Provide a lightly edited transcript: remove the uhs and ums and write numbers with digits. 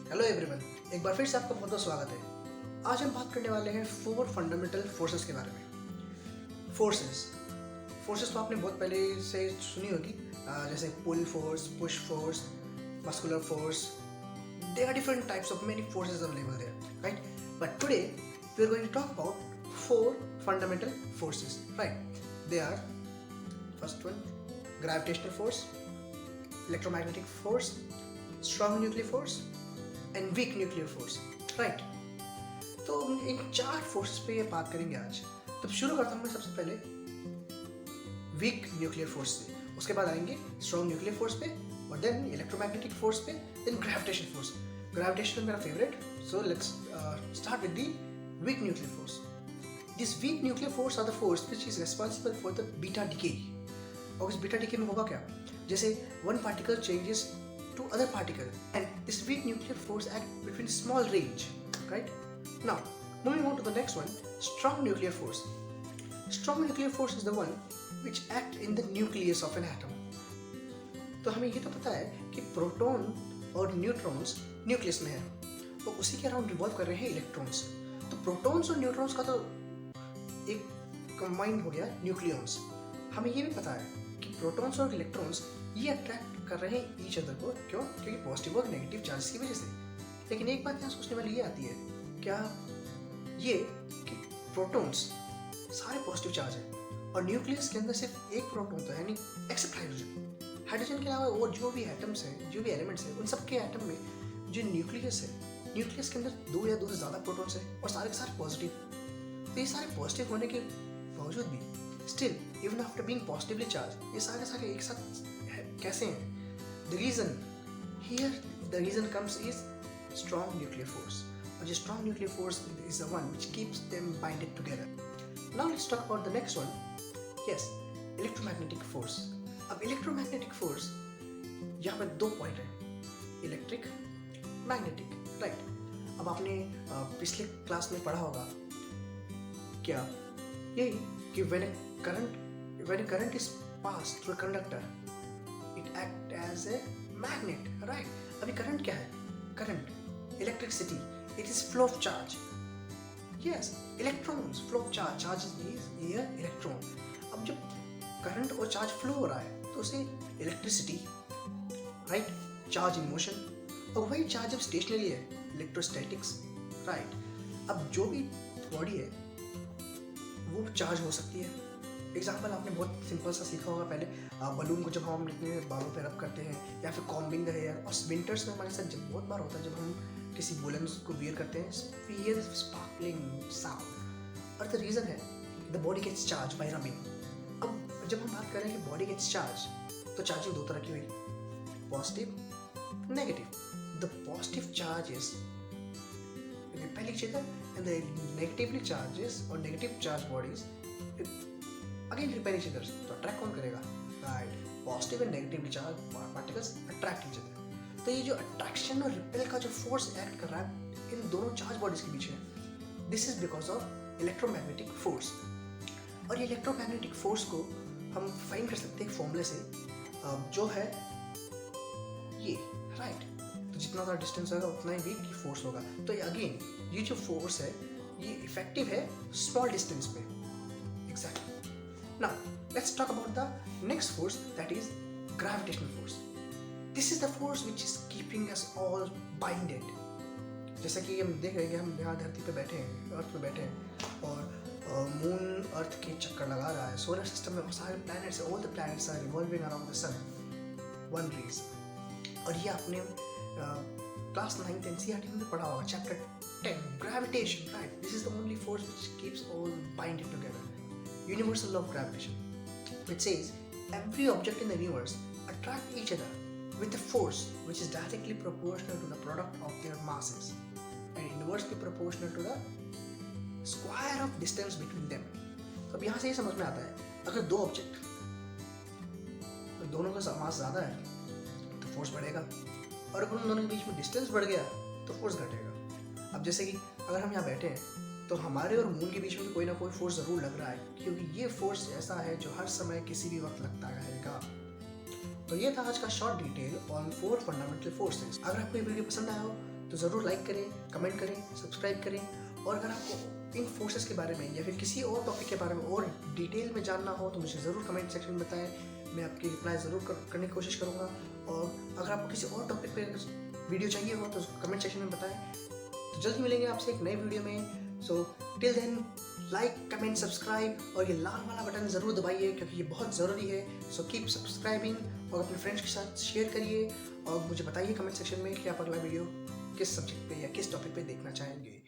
Hello everyone, एक बार फिर से आपका बहुत बहुत स्वागत है। आज हम बात करने वाले हैं 4 फंडामेंटल फोर्सेस के बारे में। फोर्सेस तो आपने बहुत पहले से सुनी होगी, जैसे pull force, push force, muscular force. There are different types of many forces available there, right? But today we are going to talk about 4 fundamental forces, right? They are first one, gravitational force, electromagnetic force, strong nuclear force and weak nuclear force, right? तो इन 4 forces पे ये बात करेंगे आज। तो शुरू करता हूँ मैं सबसे पहले वीक न्यूक्लियर फोर्स से, उसके बाद आएंगे स्ट्रॉन्ग न्यूक्लियर फोर्स पे, और देन इलेक्ट्रोमैग्नेटिक फोर्स पे, देन ग्रेविटेशन फोर्स। ग्रेविटेशन मेरा favourite, so let's start with the weak nuclear force. This weak nuclear force are the force which is responsible for the beta decay. और इस beta decay में होगा क्या? जैसे one particle changes to other particle, and this weak nuclear force act between small range, right? Now moving on to the next one, strong nuclear force. Strong nuclear force is the one which act in the nucleus of an atom. तो हमें ये तो पता है कि proton और neutrons nucleus में है और उसी के अराउंड रिवॉल्व कर रहे हैं इलेक्ट्रॉन्स। तो प्रोटॉन्स और न्यूट्रॉन्स का तो एक कंबाइंड हो गया न्यूक्लियॉन्स। हमें ये भी पता है कि प्रोटॉन्स और इलेक्ट्रॉन्स ये अट्रैक्ट कर रहे हैं ईच अदर को, क्यों? क्योंकि पॉजिटिव और नेगेटिव चार्ज की वजह से। लेकिन एक बात यहाँ सोचने वाली ये आती है, क्या ये कि प्रोटॉन्स सारे पॉजिटिव चार्ज हैं और न्यूक्लियस के अंदर सिर्फ एक प्रोटॉन तो है नहीं, एक्सेप्ट हाइड्रोजन। हाइड्रोजन के अलावा और जो भी एटम्स हैं, जो भी एलिमेंट्स हैं, उन सबके एटम में जो न्यूक्लियस है, न्यूक्लियस के अंदर 2 या 2 से ज़्यादा प्रोटॉन्स हैं और सारे के सारे पॉजिटिव। तो ये सारे पॉजिटिव होने के बावजूद भी still even after being positively charge, ये सारे एक साथ कैसे हैं? The reason comes is strong nuclear force. और जो strong nuclear force is the one which keeps them binded together. Now let's talk about the next one. Yes, electromagnetic force. अब electromagnetic force यहाँ पे 2 पॉइंट हैं, electric, magnetic, right? अब आपने पिछले class में पढ़ा होगा क्या, यही कि when a current is passed through a conductor, it act as a magnet, right? अभी करंट क्या है? Current, electricity, it is flow of charge. Yes, electrons, flow of charge, charge is here electron. अब जब current और charge flow हो रहा है तो उसे electricity, right? Charge in motion. और वही चार्ज जब स्टेशनरी है, इलेक्ट्रोस्टैटिक्स, राइट? अब जो भी बॉडी है वो चार्ज हो सकती है। एग्जाम्पल आपने बहुत सिंपल सा सीखा होगा पहले, बलून को जब हम अपने बालों पे रब करते हैं या फिर कॉम्बिंग द हेयर। और विंटर्स में हमारे साथ जब बहुत बार होता है, जब हम किसी वुलन को वियर करते हैं, वी हियर स्पार्कलिंग साउंड, और द रीज़न है the body gets charge by rubbing. अब जब हम बात करें कि बॉडी गेट्स चार्ज, तो चार्जिंग 2 तरह की हुई, positive, negative. The positive charges repel each other and the negatively charges or negative charge bodies again repel each other. तो अट्रैक्ट कौन करेगा? Right, positive and negatively charge particles attract each other. तो ये जो attraction और repel का जो force act कर रहा है इन दोनों चार्ज बॉडीज के बीच में, this is because of electromagnetic force. और ये इलेक्ट्रोमैग्नेटिक फोर्स को हम फाइंड कर सकते हैं एक फॉर्मूले से, जो है ये, राइट? तो जितना ज़्यादा डिस्टेंस होगा उतना ही वीक फोर्स होगा। तो अगेन ये जो फोर्स है ये इफेक्टिव है स्मॉल डिस्टेंस पे, exactly. Now let's talk about the next force, that is gravitational force. This is the force which is keeping us all binded. जैसा कि हम देख रहे हैं कि हम यहाँ धरती पे बैठे हैं, अर्थ पे बैठे हैं, और मून अर्थ के चक्कर लगा रहा है। सोलर सिस्टम में सारे planets, all the planets are revolving around the sun, one reason. और ये आपने क्लास 9th NCERT में पढ़ा होगा, chapter 10, gravitation, right? This is the only force which keeps all binded together. Universal law of gravitation, which says every object in the universe attract each other with a force which is directly proportional to the product of their masses and inversely proportional to the square of distance between them. तो अब यहाँ से ये समझ में आता है, अगर 2 ऑब्जेक्ट, तो दोनों का मास ज़्यादा है तो फोर्स बढ़ेगा, और अगर उन दोनों के बीच में डिस्टेंस बढ़ गया तो फोर्स घटेगा। अब जैसे कि अगर हम यहाँ बैठे हैं तो हमारे और मून के बीच में कोई ना कोई फोर्स ज़रूर लग रहा है, क्योंकि ये फोर्स ऐसा है जो हर समय किसी भी वक्त लगता रहेगा। तो ये था आज का short detail on 4 fundamental forces. अगर आपको ये वीडियो पसंद आया हो तो ज़रूर लाइक करें, कमेंट करें, सब्सक्राइब करें। और अगर आपको इन फोर्सेस के बारे में या फिर किसी और टॉपिक के बारे में और डिटेल में जानना हो तो मुझे ज़रूर कमेंट सेक्शन में बताएं। मैं आपकी रिप्लाई ज़रूर करने की कोशिश करूँगा। और अगर आपको किसी और टॉपिक पे वीडियो चाहिए हो तो कमेंट सेक्शन में बताएं। तो जल्दी मिलेंगे आपसे एक नई वीडियो में। So till then like, comment, subscribe और ये लाल वाला बटन ज़रूर दबाइए क्योंकि ये बहुत ज़रूरी है। सो कीप सब्सक्राइबिंग और अपने फ्रेंड्स के साथ शेयर करिए और मुझे बताइए कमेंट सेक्शन में कि आप अगला वीडियो किस सब्जेक्ट पे या किस टॉपिक पे देखना चाहेंगे।